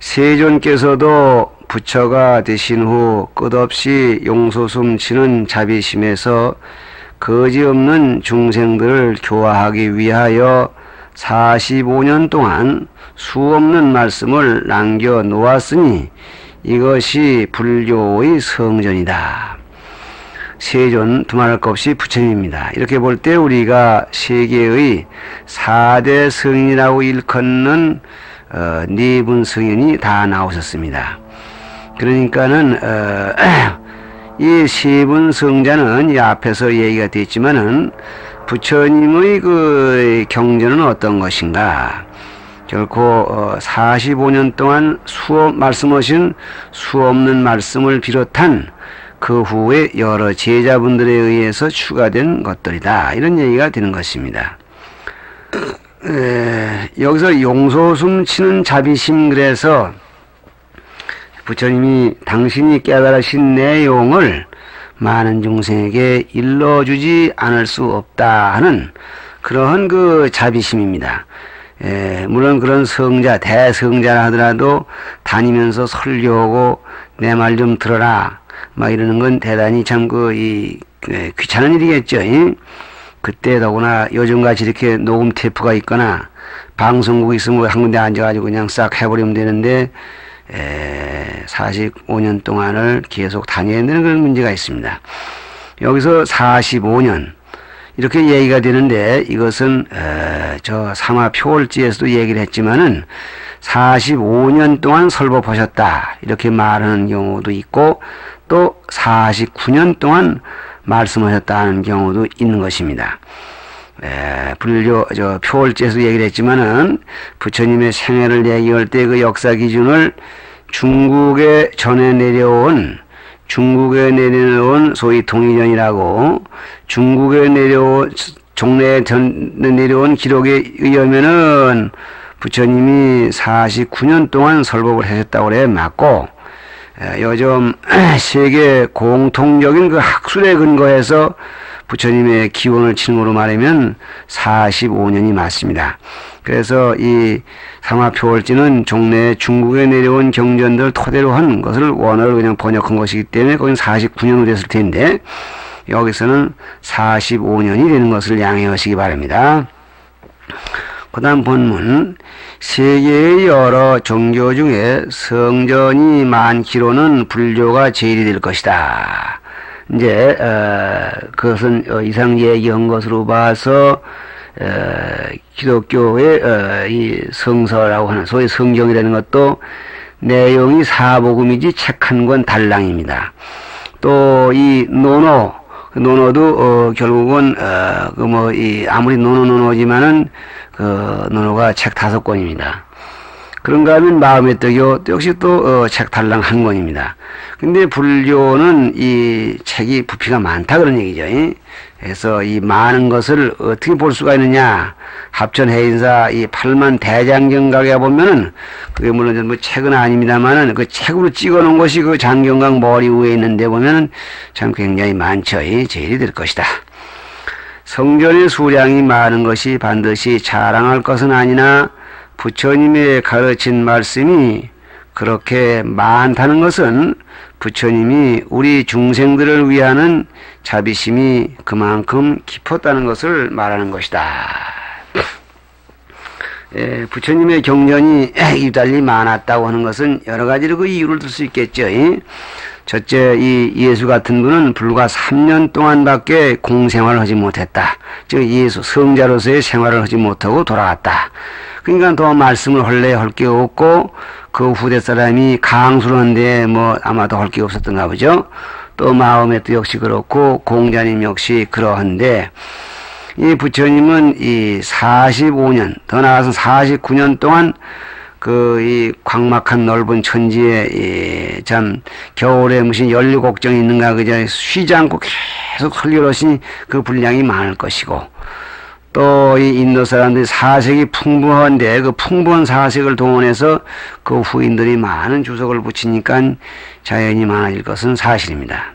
세존께서도 부처가 되신 후 끝없이 용소숨치는 자비심에서 거지없는 중생들을 교화하기 위하여 45년 동안 수없는 말씀을 남겨 놓았으니 이것이 불교의 성전이다. 세존 두말할 것 없이 부처님입니다. 이렇게 볼 때 우리가 세계의 4대 성인이라고 일컫는 네 분 성인이 다 나오셨습니다. 그러니까는 이 세 분 성자는 이 앞에서 얘기가 됐지만은 부처님의 그 경전은 어떤 것인가? 결코 45년 동안 말씀하신 수없는 말씀을 비롯한 그 후에 여러 제자분들에 의해서 추가된 것들이다. 이런 얘기가 되는 것입니다. 여기서 용소숨치는 자비심, 그래서 부처님이 당신이 깨달으신 내용을 많은 중생에게 일러주지 않을 수 없다 하는 그러한 그 자비심입니다. 물론 그런 성자, 대성자라 하더라도 다니면서 설교하고 내 말 좀 들어라 막 이러는 건 대단히 참 귀찮은 일이겠죠. 그때 더구나 요즘같이 이렇게 녹음 테이프가 있거나 방송국이 있으면 한 군데 앉아가지고 그냥 싹 해버리면 되는데 45년 동안을 계속 다녀야 되는 그런 문제가 있습니다. 여기서 45년 이렇게 얘기가 되는데 이것은 저 사마표월지에서도 얘기를 했지만은 45년 동안 설법하셨다 이렇게 말하는 경우도 있고 또 49년 동안 말씀하셨다는 경우도 있는 것입니다. 불교 표월지에서 얘기를 했지만은 부처님의 생애를 얘기할 때 그 역사 기준을 중국에 내려온 소위 동의전이라고 중국에 종래에 내려온 기록에 의하면은 부처님이 49년 동안 설법을 하셨다고 그래 맞고, 요즘 세계 공통적인 그 학술에 근거해서 부처님의 기원을 치는 말하면 45년이 맞습니다. 그래서 이 사마표월지는 종래 중국에 내려온 경전들 토대로 한 것을 원어를 그냥 번역한 것이기 때문에 거긴 49년으로 됐을 텐데 여기서는 45년이 되는 것을 양해하시기 바랍니다. 그 다음 본문, 세계의 여러 종교 중에 성전이 많기로는 불교가 제일이 될 것이다. 이제 그것은 이상 얘기한 것으로 봐서 기독교의 이 성서라고 하는 소위 성경이라는 것도 내용이 사복음이지 책 한 권 달랑입니다. 또 이 논어도 결국은 아무리 논어지만은 그 논어가 책 5권입니다. 그런가 하면 마음의 떡이요 역시 또 책 달랑 1권입니다. 근데 불교는 이 책이 부피가 많다 그런 얘기죠. 그래서 이 많은 것을 어떻게 볼 수가 있느냐, 합천해인사 이 8만 대장경각에 보면은 그게 물론 뭐 책은 아닙니다만은 그 책으로 찍어 놓은 것이 그 장경각 머리 위에 있는데 보면은 참 굉장히 많죠. 제일이 될 것이다. 성전의 수량이 많은 것이 반드시 자랑할 것은 아니나 부처님의 가르친 말씀이 그렇게 많다는 것은 부처님이 우리 중생들을 위하는 자비심이 그만큼 깊었다는 것을 말하는 것이다. 부처님의 경전이 유달리 많았다고 하는 것은 여러 가지로 그 이유를 들 수 있겠죠. 첫째, 이 예수 같은 분은 불과 3년 동안밖에 공생활을 하지 못했다. 즉 예수 성자로서의 생활을 하지 못하고 돌아갔다. 그러니까 더 말씀을 할 게 없고 그 후대 사람이 강수를 하는데 아마도 할 게 없었던가 보죠. 또 마음의 또 역시 그렇고 공자님 역시 그러한데 이 부처님은 이 45년 더 나아가서 49년 동안 이 광막한 넓은 천지에 참 겨울에 무슨 연료곡정이 있는가 그저 쉬지 않고 계속 설교하시니 그 분량이 많을 것이고 또 이 인도 사람들이 사색이 풍부한데 그 풍부한 사색을 동원해서 그 후인들이 많은 주석을 붙이니까 자연히 많아질 것은 사실입니다.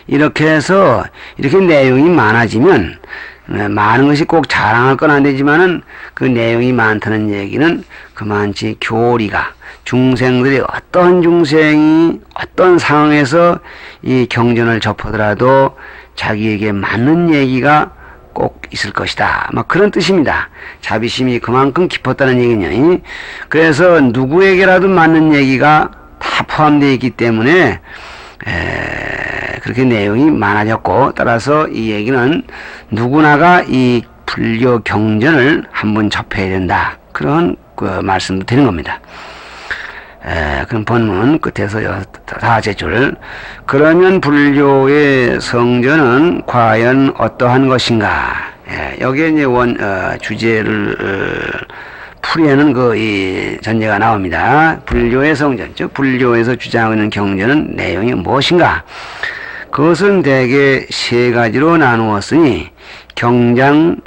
이렇게 해서 이렇게 내용이 많아지면 많은 것이 꼭 자랑할 건 안 되지만은 그 내용이 많다는 얘기는 그만치 교리가 중생들이 어떤 중생이 어떤 상황에서 이 경전을 접하더라도 자기에게 맞는 얘기가 꼭 있을 것이다. 막 그런 뜻입니다. 자비심이 그만큼 깊었다는 얘기냐. 그래서 누구에게라도 맞는 얘기가 다 포함되어 있기 때문에 그렇게 내용이 많아졌고, 따라서 이 얘기는 누구나가 이 불교 경전을 한번 접해야 된다. 그런 그 말씀도 드리는 겁니다. 그럼 본문 끝에서 다째 줄. 그러면 불교의 성전은 과연 어떠한 것인가? 여기에 이제 주제를 풀이하는 이 전제가 나옵니다. 불교의 성전, 즉 불교에서 주장하는 경전은 내용이 무엇인가? 그것은 대개 세 가지로 나누었으니 경장,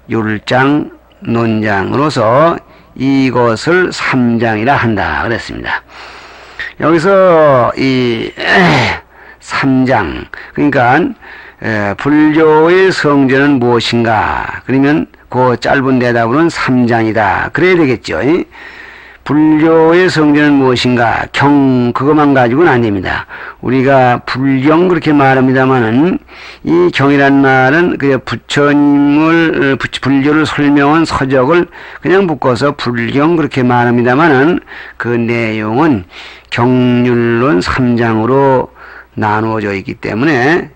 율장, 논장으로서 이것을 삼장이라 한다 그랬습니다. 여기서 이 삼장, 그러니까 불교의 성전은 무엇인가? 그러면 그 짧은 대답으로는 삼장이다 그래야 되겠죠. 불교의 성전은 무엇인가? 그것만 가지고는 안 됩니다. 우리가 불경 그렇게 말합니다만은 이 경이란 말은 그냥 불교를 설명한 서적을 그냥 묶어서 불경 그렇게 말합니다만은 그 내용은 경률론 3장으로 나누어져 있기 때문에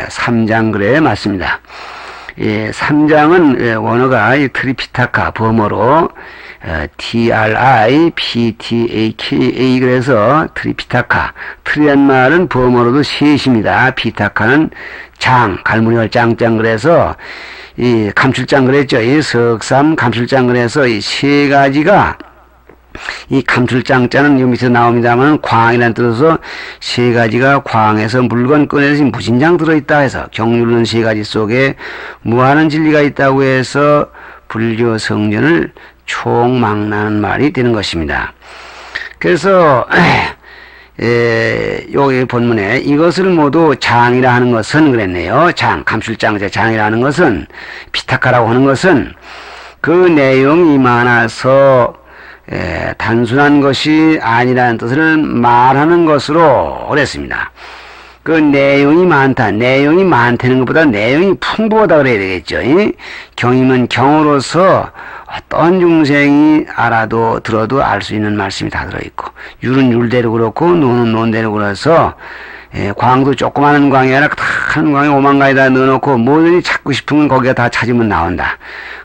3장 그래 맞습니다. 3장은 원어가 트리피타카 범어로 TRIPTAKA 그래서 트리피타카. 트리란 말은 범어로도 셋입니다. 피타카는 장, 갈무리할 짱짱 그래서 이 감출장 그랬죠. 이 석삼 감출장 그래서 이 세 가지가 이 감출장자는 요 밑에 나옵니다만 광이라는 뜻으로 세 가지가 광에서 물건 꺼내서 무진장 들어있다 해서 경륜론 세 가지 속에 무한한 진리가 있다고 해서 불교 성전을 총망라하는 말이 되는 것입니다. 그래서 여기 본문에 이것을 모두 장이라 하는 것은 그랬네요. 감출장자 장이라 하는 것은 피타카라고 하는 것은 그 내용이 많아서 단순한 것이 아니라는 뜻을 말하는 것으로 그랬습니다. 그 내용이 많다. 내용이 많다는 것보다 내용이 풍부하다 그래야 되겠죠. 경이면 경으로서 어떤 중생이 알아도 들어도 알 수 있는 말씀이 다 들어있고, 율은 율대로 그렇고 논은 논대로 그래서 광도 조그마한 광이 아니라 큰 광에 5만 가지다 넣어놓고 뭐든지 찾고 싶으면 거기가 다 찾으면 나온다.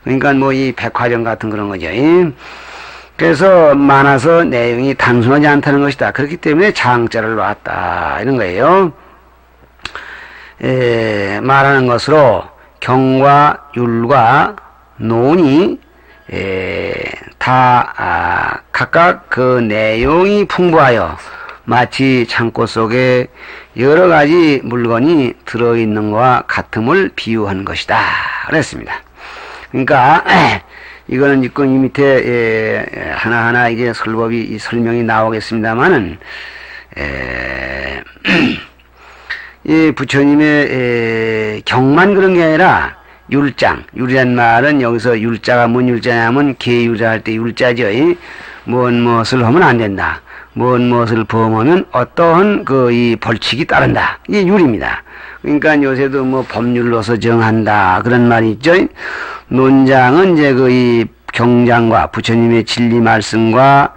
그러니까 뭐 이 백화점 같은 그런 거죠. 그래서 많아서 내용이 단순하지 않다는 것이다. 그렇기 때문에 장자를 놨다 이런 거예요. 말하는 것으로 경과 율과 논이 다 각각 그 내용이 풍부하여 마치 창고 속에 여러 가지 물건이 들어있는 것과 같음을 비유한 것이다 그랬습니다. 그러니까 이거는 지금 이 밑에 하나하나 이제 설명이 나오겠습니다만은 이 부처님의 경만 그런 게 아니라 율이란 말은 여기서 율자가 뭔 율자냐면 계율자 할 때 율자죠. 무엇을 하면 안 된다. 무엇을 범하면 어떠한 이 벌칙이 따른다. 이게 율입니다. 그러니까 요새도 뭐 법률로서 정한다 그런 말이 있죠. 논장은 이제 이 경장과 부처님의 진리 말씀과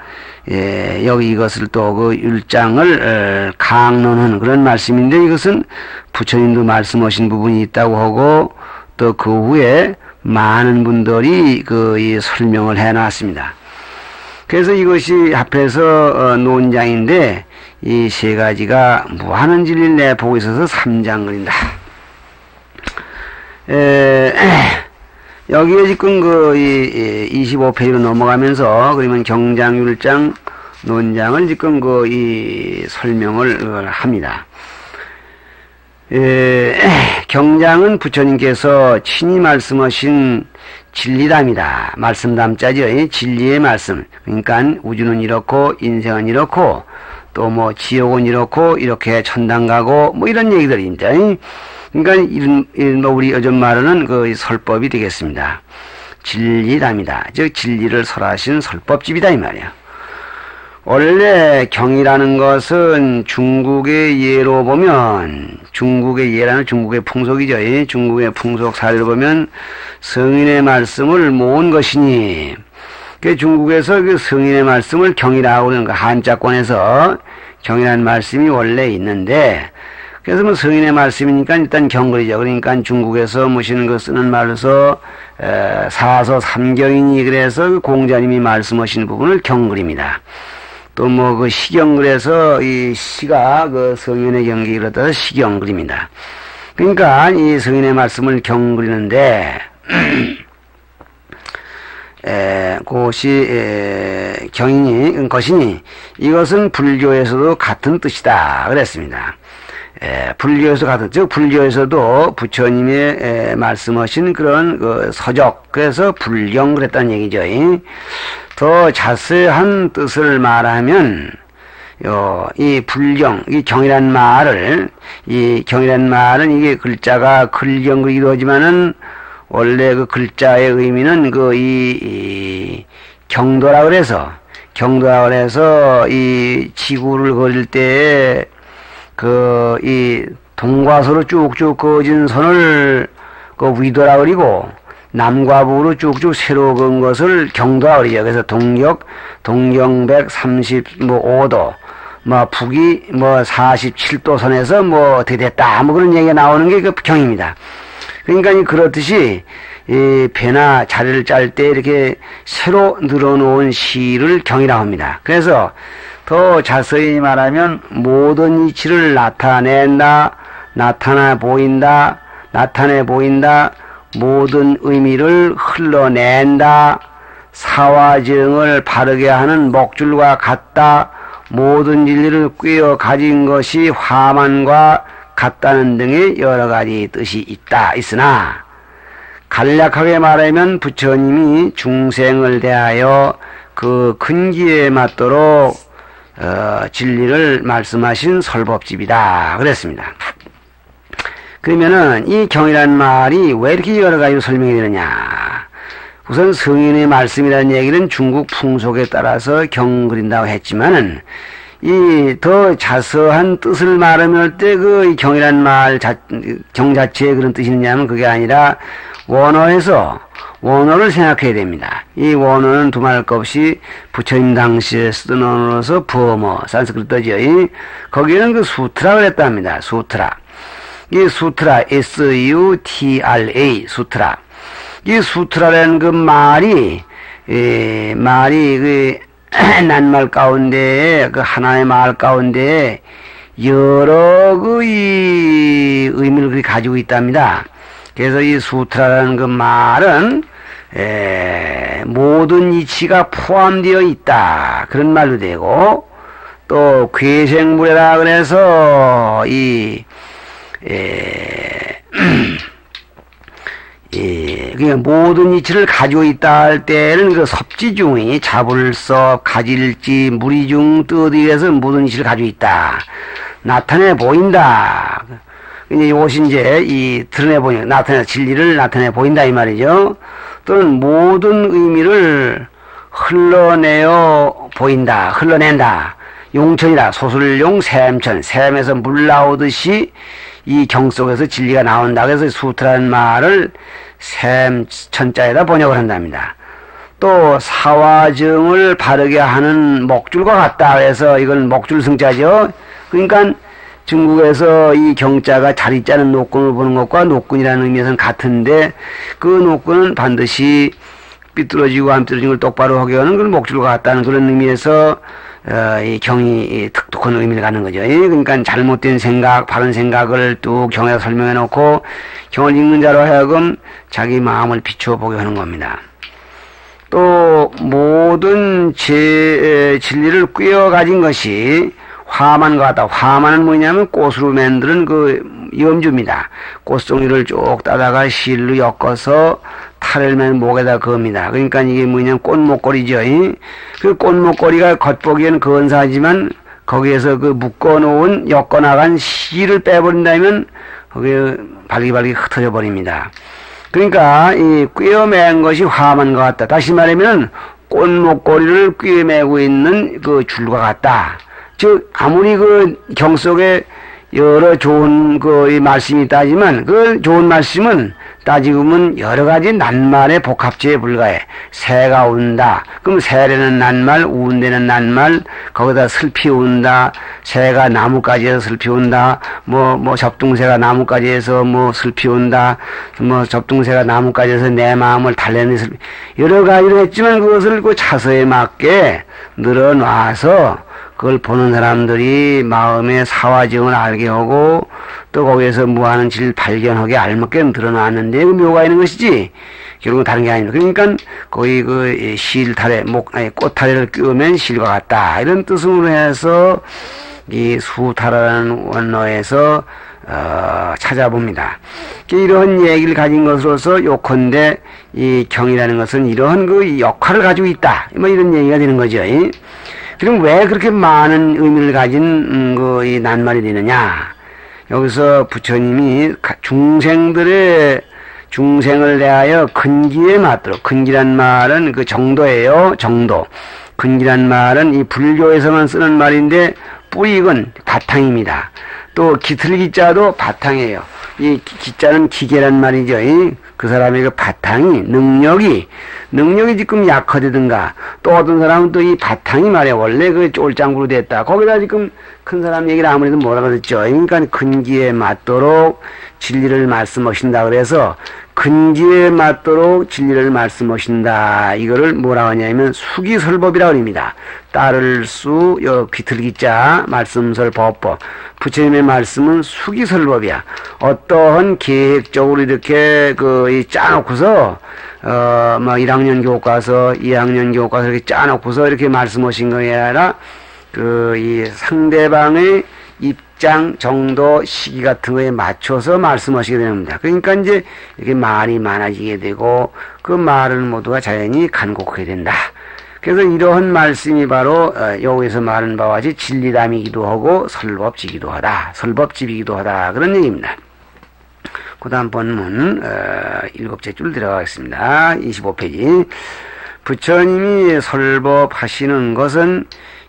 여기 이것을 또 그 율장을 강론하는 그런 말씀인데, 이것은 부처님도 말씀하신 부분이 있다고 하고 또 그 후에 많은 분들이 이 설명을 해놨습니다. 그래서 이것이 합해서 논장인데 이 세 가지가 무한한 진리를 내보고 있어서 3장 그린다. 여기에 지금 25페이지로 넘어가면서 그러면 경장, 율장, 논장을 지금 이 설명을 합니다. 경장은 부처님께서 친히 말씀하신 진리담이다. 말씀담자죠. 진리의 말씀. 그러니까 우주는 이렇고 인생은 이렇고 또 뭐 지옥은 이렇고 이렇게 천당 가고 뭐 이런 얘기들입니다. 그러니까 이른바 우리 요즘 말하는 그 설법이 되겠습니다. 진리랍니다. 즉 진리를 설하신 설법집이다 이 말이야. 원래 경이라는 것은 중국의 예로 보면, 중국의 예라는 중국의 풍속이죠. 이 중국의 풍속 사례로 보면 성인의 말씀을 모은 것이니, 그 중국에서 그 성인의 말씀을 경이라고 하는 그 한자권에서 경이라는 말씀이 원래 있는데, 그래서 뭐 성인의 말씀이니까 일단 경글이죠. 그러니까 중국에서 무슨 그 쓰는 말로서 사서 삼경이니, 그래서 그 공자님이 말씀하신 부분을 경글입니다. 또 뭐 그 시경글에서 이 시가 그 성인의 경기를 따서 시경글입니다. 그러니까 이 성인의 말씀을 경글이는데 그것이 경이니 것이니 이것은 불교에서도 같은 뜻이다 그랬습니다. 불교에서 같은, 즉 불교에서도 부처님의 말씀하신 그런 그 서적, 그래서 불경 그랬다는 얘기죠. 더 자세한 뜻을 말하면 이 불경, 이 경이란 말을, 이 경이란 말은 이게 글자가 글경이기도 하지만은 원래 그 글자의 의미는 이 경도라 그래서 이 지구를 그릴 때에 이 동과서로 쭉쭉 그어진 선을 그 위도라 그리고 남과 북으로 쭉쭉 세로 그은 것을 경도라 그러죠. 그래서 동경 135도, 북이 47도 선에서 어떻게 됐다, 그런 얘기가 나오는 게 그 경입니다. 그러니까 그렇듯이 이 배나 자리를 짤 때 이렇게 새로 늘어놓은 시를 경이라고 합니다. 그래서 더 자세히 말하면 모든 이치를 나타낸다, 나타내 보인다, 모든 의미를 흘러낸다, 사와증을 바르게 하는 목줄과 같다, 모든 진리를 꿰어 가진 것이 화만과 같다는 등의 여러 가지 뜻이 있으나 간략하게 말하면 부처님이 중생을 대하여 그 근기에 맞도록 진리를 말씀하신 설법집이다 그랬습니다. 그러면은 이 경이라는 말이 왜 이렇게 여러 가지로 설명이 되느냐? 우선 성인의 말씀이라는 얘기는 중국 풍속에 따라서 경 그린다고 했지만은 이 더 자세한 뜻을 말하면 때 그 경이라는 말 경 자체에 그런 뜻이 있냐면 그게 아니라 원어를 생각해야 됩니다. 이 원어는 두말할 것 없이 부처님 당시에 쓰던 언어로서 버머, 산스크리트죠. 거기는 그 수트라 그랬답니다. 수트라. 이 수트라, S-U-T-R-A, 수트라. 이 수트라라는 그 말이 그 낱말 가운데, 그 하나의 말 가운데 여러 그 의미를 그렇게 가지고 있답니다. 그래서 이 수트라라는 그 말은 모든 이치가 포함되어 있다, 그런 말도 되고, 또 괴생물이라 그래서 그냥 모든 이치를 가지고 있다 할 때는 그 섭지중이 자불섭, 가질지, 무리중, 뜨디에서 모든 이치를 가지고 있다, 나타내 보인다. 이제 이것이 이제 드러내 보인다, 진리를 나타내 보인다 이 말이죠. 또는 모든 의미를 흘러내어 보인다, 흘러낸다. 용천이다. 소술용 샘천, 샘에서 물 나오듯이 이 경 속에서 진리가 나온다. 그래서 수트라는 말을 샘천자에다 번역을 한답니다. 또 사화증을 바르게 하는 목줄과 같다. 그래서 이건 목줄승자죠. 그러니까 중국에서 이 경자가 자리 짜는 노끈을 보는 것과 노끈이라는 의미에서는 같은데, 그 노끈은 반드시 삐뚤어지고 안 삐뚤어진 걸 똑바로 하게 하는 그런 목줄과 같다는 그런 의미에서 이 경이 독특한 의미를 갖는 거죠. 그러니까 잘못된 생각, 바른 생각을 뚝 경에서 설명해 놓고 경을 읽는 자로 하여금 자기 마음을 비추어 보게 하는 겁니다. 또 모든 진리를 꿰어 가진 것이 화만과 같다. 화만은 뭐냐면 꽃으로 만드는 그 염주입니다. 꽃송이를 쭉 따다가 실로 엮어서 탈을 맨 목에다 그읍니다. 그러니까 이게 뭐냐면 꽃목걸이죠. 그 꽃목걸이가 겉보기에는 근사하지만 거기에서 그 묶어놓은 엮어나간 실을 빼버린다면 거기에 발기발기 흩어져 버립니다. 그러니까 이 꿰어맨 것이 화만 것 같다. 다시 말하면 꽃목걸이를 꿰매고 있는 그 줄과 같다. 즉 아무리 그 경 속에 여러 좋은 이 말씀이 있다지만 그 좋은 말씀은 따지고 보면 여러 가지 낱말의 복합체에 불과해. 새가 운다. 그럼 새라는 낱말, 운다는 낱말, 거기다 슬피 운다. 새가 나무까지에서 슬피 운다. 접둥새가 나무까지에서 슬피 운다. 접둥새가 나무까지에서 내 마음을 달래는 슬피. 여러 가지로 했지만 그것을 그 차서에 맞게 늘어놔서 그걸 보는 사람들이 마음의 사화증을 알게 하고 또 거기에서 무한한 질 발견하게 알맞게 드러났는데 그 묘가 있는 것이지 결국은 다른 게 아닙니다. 그러니까 거의 그 실타래, 꽃타래를 끼우면 실과 같다. 이런 뜻으로 해서 이 수타라는 원어에서 찾아봅니다. 이러한 얘기를 가진 것으로서 요컨대 이 경이라는 것은 이러한 그 역할을 가지고 있다. 이런 얘기가 되는 거죠. 그럼 왜 그렇게 많은 의미를 가진 이 낱말이 되느냐? 여기서 부처님이 중생을 대하여 근기에 맞도록, 근기란 말은 그 정도예요. 정도. 근기란 말은 이 불교에서만 쓰는 말인데 뿌리건 바탕입니다. 또 기틀기자도 바탕이에요. 이 기자는 기계란 말이죠. 그 사람의 그 바탕이 능력이 지금 약화되든가 또 어떤 사람은 또 이 바탕이 말이야 원래 그 쫄짱구로 됐다. 거기다 지금 큰 사람 얘기를 아무래도 뭐라고 그랬죠. 그러니까 근기에 맞도록 진리를 말씀하신다. 그래서 근기에 맞도록 진리를 말씀하신다. 이거를 뭐라고 하냐면 수기설법이라고 합니다. 따를 수, 귀틀기자, 말씀설, 법법. 부처님의 말씀은 수기설법이야. 어떠한 계획적으로 이렇게 짜놓고서 1학년 교과서, 2학년 교과서 이렇게 짜놓고서 이렇게 말씀하신 것이 아니라 이 상대방의 입장, 정도, 시기 같은 거에 맞춰서 말씀하시게 됩니다. 그러니까 이제 이렇게 말이 많아지게 되고 그 말을 모두가 자연히 간곡하게 된다. 그래서 이러한 말씀이 바로 여기서 말한 바와 같이 진리담이기도 하고 설법지기도 하다. 설법집이기도 하다. 그런 얘기입니다. 그 다음 본문 7째 줄 들어가겠습니다. 25페이지. 부처님이 설법하시는 것은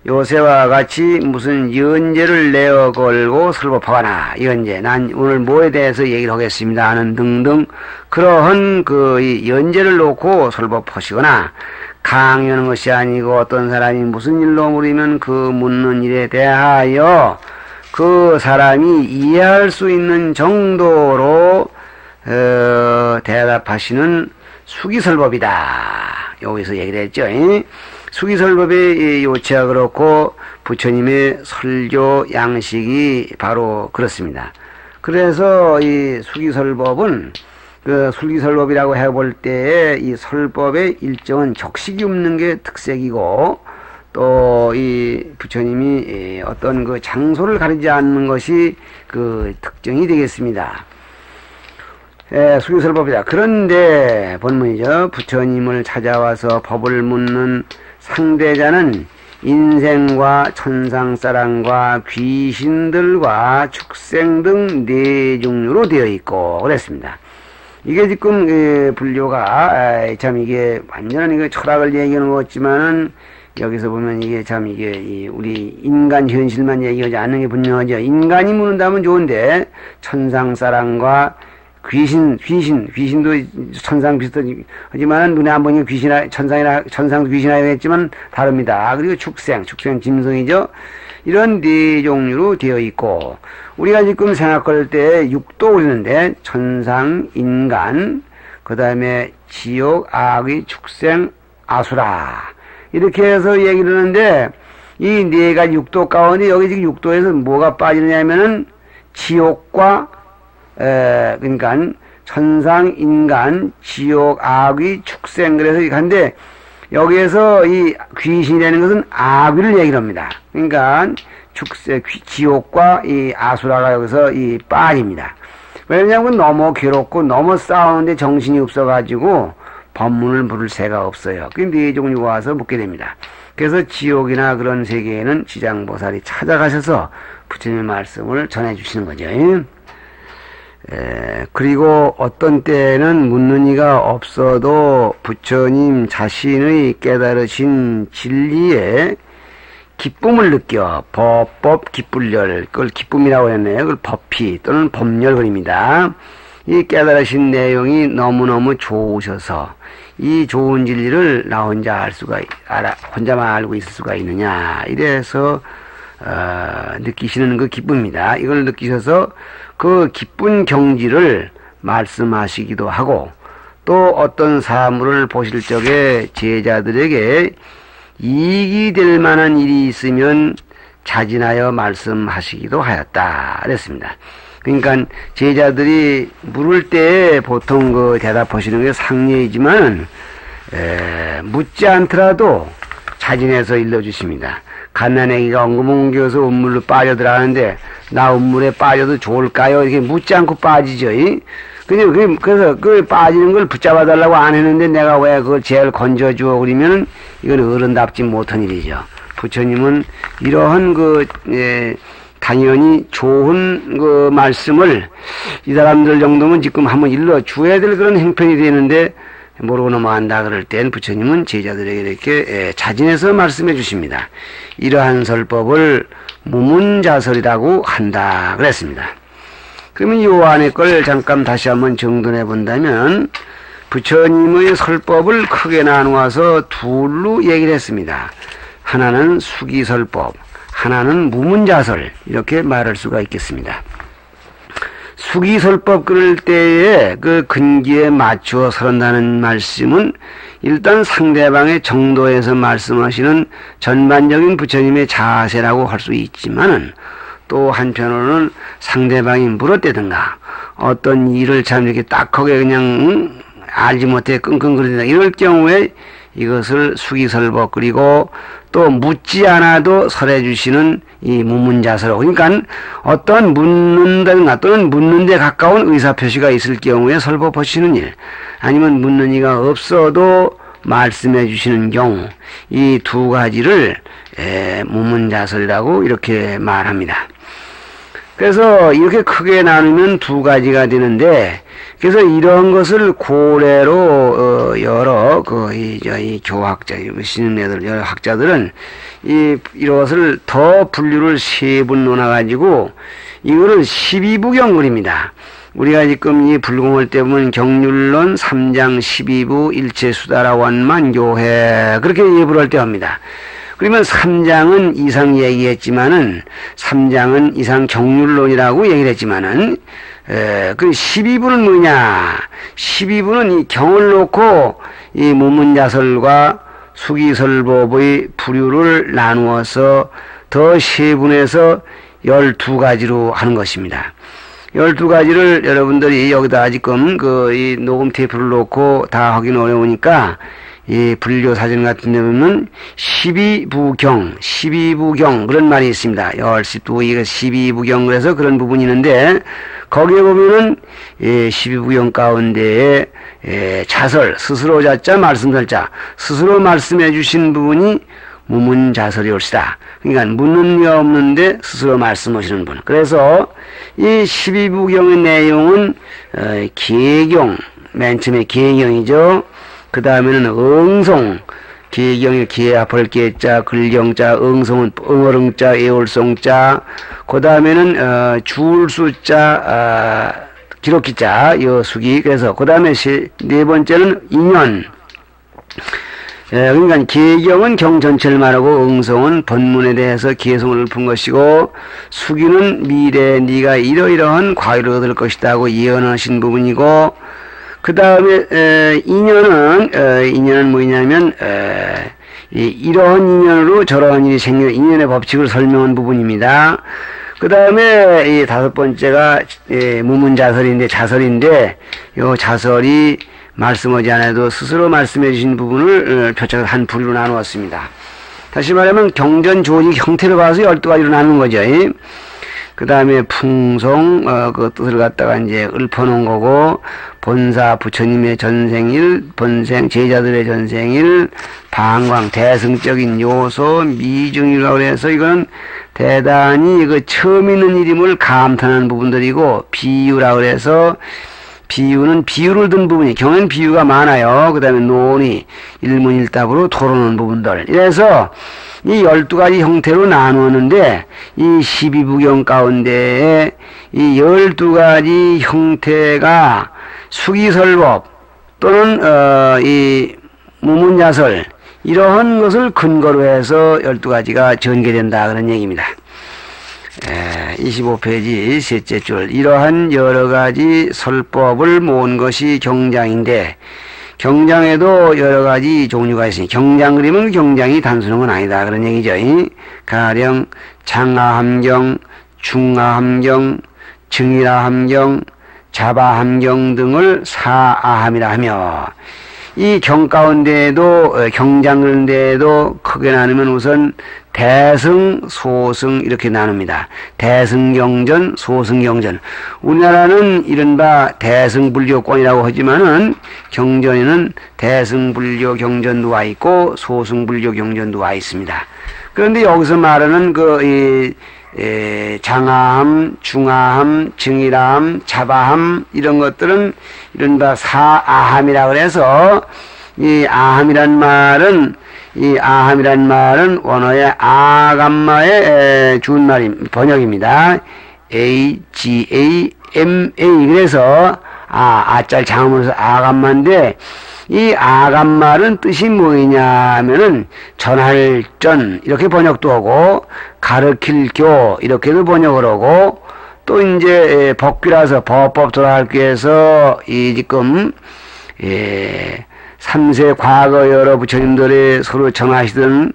요새와 같이 무슨 연제를 내어 걸고 설법하거나 연제 난 오늘 뭐에 대해서 얘기를 하겠습니다 하는 등등 그러한 이 연제를 놓고 설법하시거나 강요하는 것이 아니고 어떤 사람이 무슨 일로 물으면 그 묻는 일에 대하여 그 사람이 이해할 수 있는 정도로 대답하시는 수기설법이다. 여기서 얘기를 했죠. 수기설법의 요체가 그렇고 부처님의 설교 양식이 바로 그렇습니다. 그래서 이 수기설법은 수기설법이라고 해볼 때에 이 설법의 일정한 격식이 없는 게 특색이고 또 이 부처님이 어떤 그 장소를 가리지 않는 것이 그 특징이 되겠습니다. 수기설법이다. 그런데 본문이죠. 부처님을 찾아와서 법을 묻는 상대자는 인생과 천상사랑과 귀신들과 축생 등 네 종류로 되어 있고 그랬습니다. 이게 지금 불교가 참 이게 완전한 철학을 얘기하는 것 같지만은 여기서 보면 이게 참 이게 우리 인간 현실만 얘기하지 않는 게 분명하죠. 인간이 묻는다면 좋은데 천상사랑과 귀신도 천상 비슷하지만 눈에 안 보이는 천상도 귀신이라고 했지만 다릅니다. 그리고 축생 짐승이죠. 이런 네 종류로 되어 있고 우리가 지금 생각할 때 육도 그러는데 천상, 인간, 그 다음에 지옥, 악의, 축생, 아수라 이렇게 해서 얘기를 하는데 이 네 가지 육도 가운데 여기 지금 육도에서 뭐가 빠지느냐면은 지옥과 그러니까 천상, 인간, 지옥, 악의, 축생 그래서 이건데 여기에서 이 귀신이라는 것은 악의를 얘기를 합니다. 그러니까 축생, 지옥과 이 아수라가 여기서 이 빠집니다. 왜냐하면 너무 괴롭고 너무 싸우는데 정신이 없어가지고 법문을 물을 새가 없어요. 그 네 종류가 와서 묻게 됩니다. 그래서 지옥이나 그런 세계에는 지장보살이 찾아가셔서 부처님의 말씀을 전해주시는 거죠. 그리고 어떤 때에는 묻는 이가 없어도 부처님 자신의 깨달으신 진리에 기쁨을 느껴 법법 기쁠열, 그걸 기쁨이라고 했네요. 그걸 법피 또는 법열 그립니다. 이 깨달으신 내용이 너무너무 좋으셔서 이 좋은 진리를 나 혼자 혼자만 알고 있을 수가 있느냐, 이래서 느끼시는 그 기쁨입니다. 이걸 느끼셔서 그 기쁜 경지를 말씀하시기도 하고, 또 어떤 사물을 보실 적에 제자들에게 이익이 될 만한 일이 있으면 자진하여 말씀하시기도 하였다 그랬습니다. 그러니까 제자들이 물을 때 보통 그 대답하시는 게 상례이지만 묻지 않더라도 자진해서 일러주십니다. 갓난아기가 엉금엉겨서 음물로 빠져들어가는데 나 음물에 빠져도 좋을까요? 이렇게 묻지 않고 빠지죠. 그래서 그 빠지는 걸 붙잡아 달라고 안 했는데 내가 왜 그걸 제일 건져주어 그러면 이건 어른답지 못한 일이죠. 부처님은 이러한 당연히 좋은 그 말씀을 이 사람들 정도면 지금 한번 일러 주어야 될 그런 행편이 되는데 모르고 넘어간다 그럴 땐 부처님은 제자들에게 이렇게 자진해서 말씀해 주십니다. 이러한 설법을 무문자설이라고 한다 그랬습니다. 그러면 요 안에 걸 잠깐 다시 한번 정돈해 본다면 부처님의 설법을 크게 나누어서 둘로 얘기를 했습니다. 하나는 수기설법, 하나는 무문자설, 이렇게 말할 수가 있겠습니다. 수기설법 그럴 때에 그 근기에 맞추어 서른다는 말씀은 일단 상대방의 정도에서 말씀하시는 전반적인 부처님의 자세라고 할 수 있지만은 또 한편으로는 상대방이 물었대든가 어떤 일을 참 이렇게 딱하게 그냥 알지 못해 끙끙거리다 이럴 경우에 이것을 수기설법, 그리고 또 묻지 않아도 설해 주시는 이 무문자설, 그러니까 어떤 묻는다든가 또는 묻는 데 가까운 의사표시가 있을 경우에 설법하시는 일, 아니면 묻는 이가 없어도 말씀해 주시는 경우, 이 두 가지를 무문자설이라고 이렇게 말합니다. 그래서 이렇게 크게 나누면 두 가지가 되는데, 그래서 이런 것을 고래로 여러 이 교학자, 여러 학자들은 이것을 더 분류를 세 분 놓아가지고 이거를 12부경 그립니다. 우리가 지금 이 불공을 때 보면 경률론 3장 12부 일체수다라고 한 만교회 그렇게 예부를 할 때 합니다. 그러면 3장은 이상 얘기했지만은 3장은 이상 경률론이라고 얘기를 했지만은 그 12부는 뭐냐? 12부는 이 경을 놓고 이 무문자설과 수기설법의 부류를 나누어서 더 세분해서 12가지로 하는 것입니다. 12가지를 여러분들이 여기다 지금 이 녹음 테이프를 놓고 다 하긴 어려우니까 이 불교 사전 같은 데 보면 12부경 그런 말이 있습니다. 열십두 이거 12부경 그래서 그런 부분이 있는데 거기에 보면은 12부경 가운데에 자설, 스스로 자자 말씀설자, 스스로 말씀해 주신 부분이 무문자설이올시다. 그러니까 묻는 게 없는데 스스로 말씀하시는 분. 그래서 이 12부경의 내용은 계경, 맨 처음에 계경이죠. 그 다음에는 응송, 계경이 기에 앞을 계자, 글경자, 응송은 응어릉자, 애월송자, 그 다음에는 줄수자, 기록기자, 여수기. 그래서 그 다음에 네 번째는 인연. 그러니까 계경은 경 전체를 말하고 응송은 본문에 대해서 개성을 읊은 것이고, 수기는 미래에 네가 이러이러한 과일을 얻을 것이다 하고 예언하신 부분이고, 그 다음에 인연은 뭐냐면 이러한 인연으로 저러한 일이 생겨 인연의 법칙을 설명한 부분입니다. 그 다음에 이 다섯 번째가 무문자설인데 요 자설이 말씀하지 않아도 스스로 말씀해 주신 부분을 표적을 한 부류로 나누었습니다. 다시 말하면 경전 조직 형태를 봐서 12가지로 나누는 거죠. 그 다음에 풍송, 그 뜻을 갖다가 이제 읊어놓은 거고, 본사 부처님의 전생일, 본생 제자들의 전생일, 방광, 대승적인 요소, 미증이라고 해서 이거는 대단히 그 처음 있는 이름을 감탄하는 부분들이고, 비유라 그래서 비유는 비유를 든 부분이, 경은 비유가 많아요. 그 다음에 논의, 일문일답으로 토론한 부분들. 이래서 이 12가지 형태로 나누었는데, 이 12부경 가운데에 이 12가지 형태가 수기설법 또는 이 무문야설, 이러한 것을 근거로 해서 12가지가 전개된다, 그런 얘기입니다. 25페이지 셋째 줄. 이러한 여러가지 설법을 모은 것이 경장인데, 경장에도 여러가지 종류가 있으니, 경장 그리면 경장이 단순한 건 아니다, 그런 얘기죠. 가령 장하함경, 중하함경, 증이라함경, 자바함경 등을 사아함이라 하며, 이 경 가운데에도, 경장 가운데에도 크게 나누면 우선 대승, 소승 이렇게 나눕니다. 대승경전, 소승경전. 우리나라는 이른바 대승불교권이라고 하지만은 경전에는 대승불교 경전도 와 있고 소승불교 경전도 와 있습니다. 그런데 여기서 말하는 장하함, 중하함, 증이라함, 자바함 이런 것들은 이른바 사아함이라 그래서, 이 아함이란 말은 원어의 아감마의 준말임 번역입니다. AGAMA. 그래서 아짤 장음으로서 아감마인데, 이 아감말은 뜻이 뭐냐 하면은 전할전 이렇게 번역도 하고, 가르칠 교 이렇게도 번역을 하고, 또 이제 법규라서 법법 돌아가기 위해서 이 지금 3세 과거 여러 부처님들이 서로 전하시던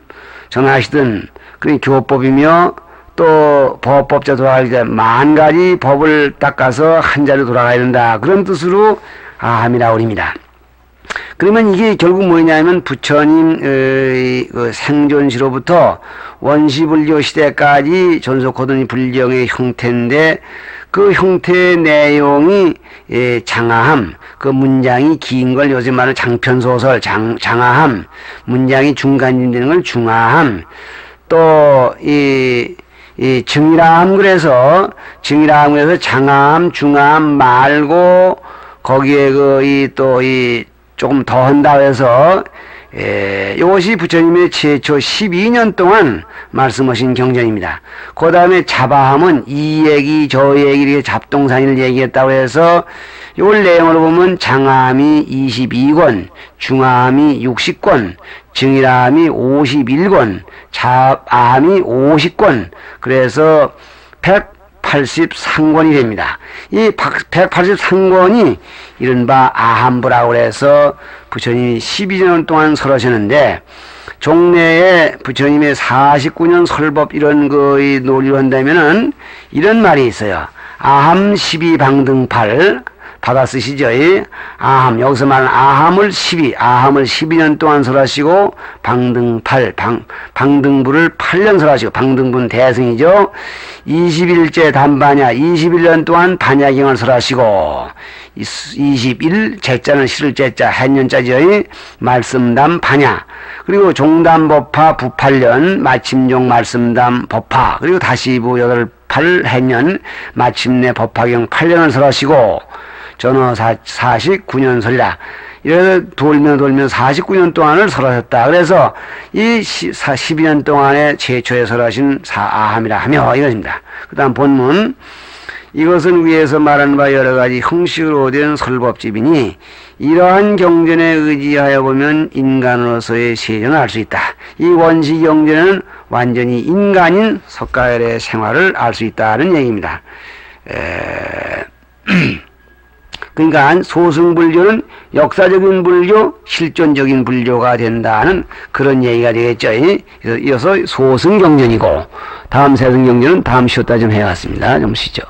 그게 교법이며, 또 법법자 돌아갈 때 10,000가지 법을 닦아서 한 자리로 돌아가야 된다, 그런 뜻으로 아함이라고 합니다. 그러면 이게 결국 뭐냐면 부처님 그 생존시로부터 원시불교 시대까지 존속하던 이 불경의 형태인데, 그 형태의 내용이 장하함, 그 문장이 긴 걸 요새 말하는 장편소설 장하함, 문장이 중간진 되는 걸 중하함, 또 이 증이라함, 그래서 장하함, 중하함 말고 거기에 조금 더 한다 해서, 이것이 부처님의 최초 12년 동안 말씀하신 경전입니다. 그 다음에 자바함은 이 얘기 저 얘기 이렇게 잡동사니를 얘기했다고 해서, 이걸 내용으로 보면 장하함이 22권, 중하함이 60권, 증이라함이 51권, 자바함이 50권, 그래서 183권이 됩니다. 이 183권이 이른바 아함부라고 해서 부처님이 12년 동안 설하셨는데, 종래에 부처님의 49년 설법 이런 거의 논리로 한다면은 이런 말이 있어요. 아함 12방등팔 받아 쓰시죠. 아함, 여기서 말하는 아함을 12년 동안 설하시고, 방등부를 8년 설하시고, 방등부는 대승이죠. 20일째 단반야, 21년 동안 반야경을 설하시고, 21, 제자는 실을 제자, 한년자죠. 말씀담 반야. 그리고 종담법화 부팔년, 마침종 말씀담 법화. 그리고 다시 부 8 해년, 마침내 법화경 8년을 설하시고, 전어 49년 설이라. 이래서 돌면 49년 동안을 설하셨다. 그래서 이 12년 동안에 최초에 설하신 사아함이라 하며 이것입니다. 그 다음 본문. 이것은 위에서 말한 바 여러가지 형식으로 된 설법집이니, 이러한 경전에 의지하여 보면 인간으로서의 세련을 알 수 있다. 이 원시 경전은 완전히 인간인 석가열의 생활을 알 수 있다는 얘기입니다. 그러니까 소승불교는 역사적인 불교, 실존적인 불교가 된다는 그런 얘기가 되겠죠. 그래서 이어서 소승경전이고, 다음 세승경전은 다음 시간까지 좀 해왔습니다. 좀 쉬죠.